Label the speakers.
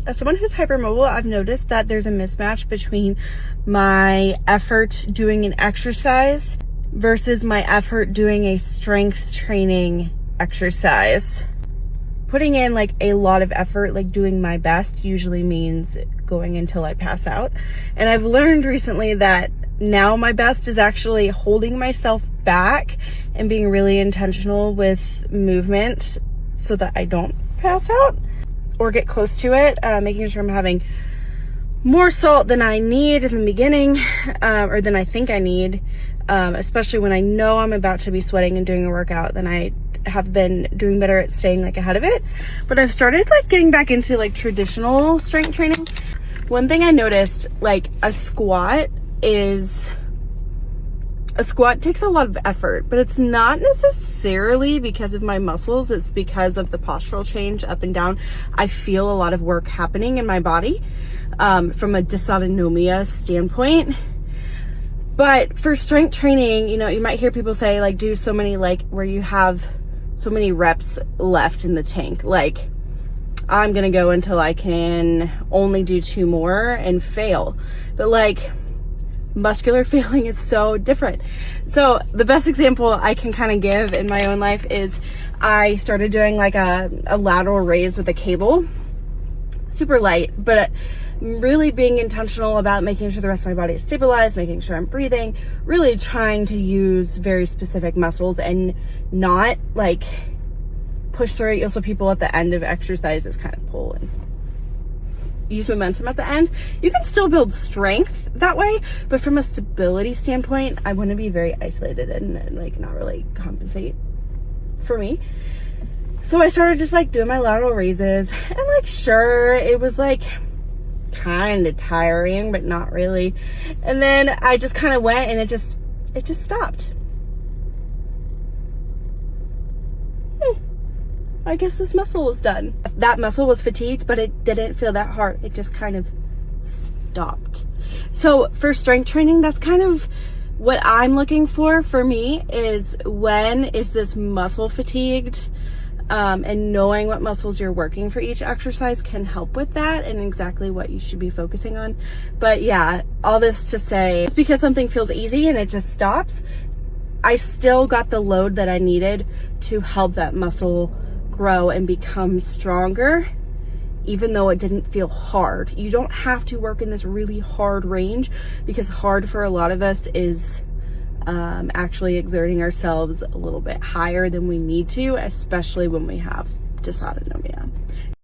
Speaker 1: as someone who's hypermobile, I've noticed that there's a mismatch between my effort doing an exercise versus my effort doing a strength training exercise. Putting in like a lot of effort, like doing my best, usually means going until I pass out. And I've learned recently that now my best is actually holding myself back and being really intentional with movement so that I don't pass out or get close to it, making sure I'm having more salt than I need in the beginning, or than I think I need, especially when I know I'm about to be sweating and doing a workout. Then I have been doing better at staying like ahead of it. But I've started like getting back into like traditional strength training. One thing I noticed, like a squat takes a lot of effort, but it's not necessarily because of my muscles. It's because of the postural change up and down. I feel a lot of work happening in my body, from a dysautonomia standpoint. But for strength training, you know, you might hear people say like, do so many, like where you have so many reps left in the tank. Like, I'm going to go until I can only do 2 more and fail. But like, muscular failing is so different. So the best example I can kind of give in my own life is I started doing like a lateral raise with a cable, super light, but really being intentional about making sure the rest of my body is stabilized, making sure I'm breathing, really trying to use very specific muscles and not like push through it. Also, people at the end of exercises kind of pull and use momentum at the end. You can still build strength that way, but from a stability standpoint, I want to be very isolated and like not really compensate for me. So I started just like doing my lateral raises, and like sure, it was like kind of tiring, but not really. And then I just kind of went and it just stopped. I guess this muscle was done. That muscle was fatigued, but it didn't feel that hard. It just kind of stopped. So for strength training, that's kind of what I'm looking for me is when is this muscle fatigued, and knowing what muscles you're working for each exercise can help with that and exactly what you should be focusing on. But yeah, all this to say, just because something feels easy and it just stops, I still got the load that I needed to help that muscle grow and become stronger, even though it didn't feel hard. You don't have to work in this really hard range, because hard for a lot of us is actually exerting ourselves a little bit higher than we need to, especially when we have dysautonomia.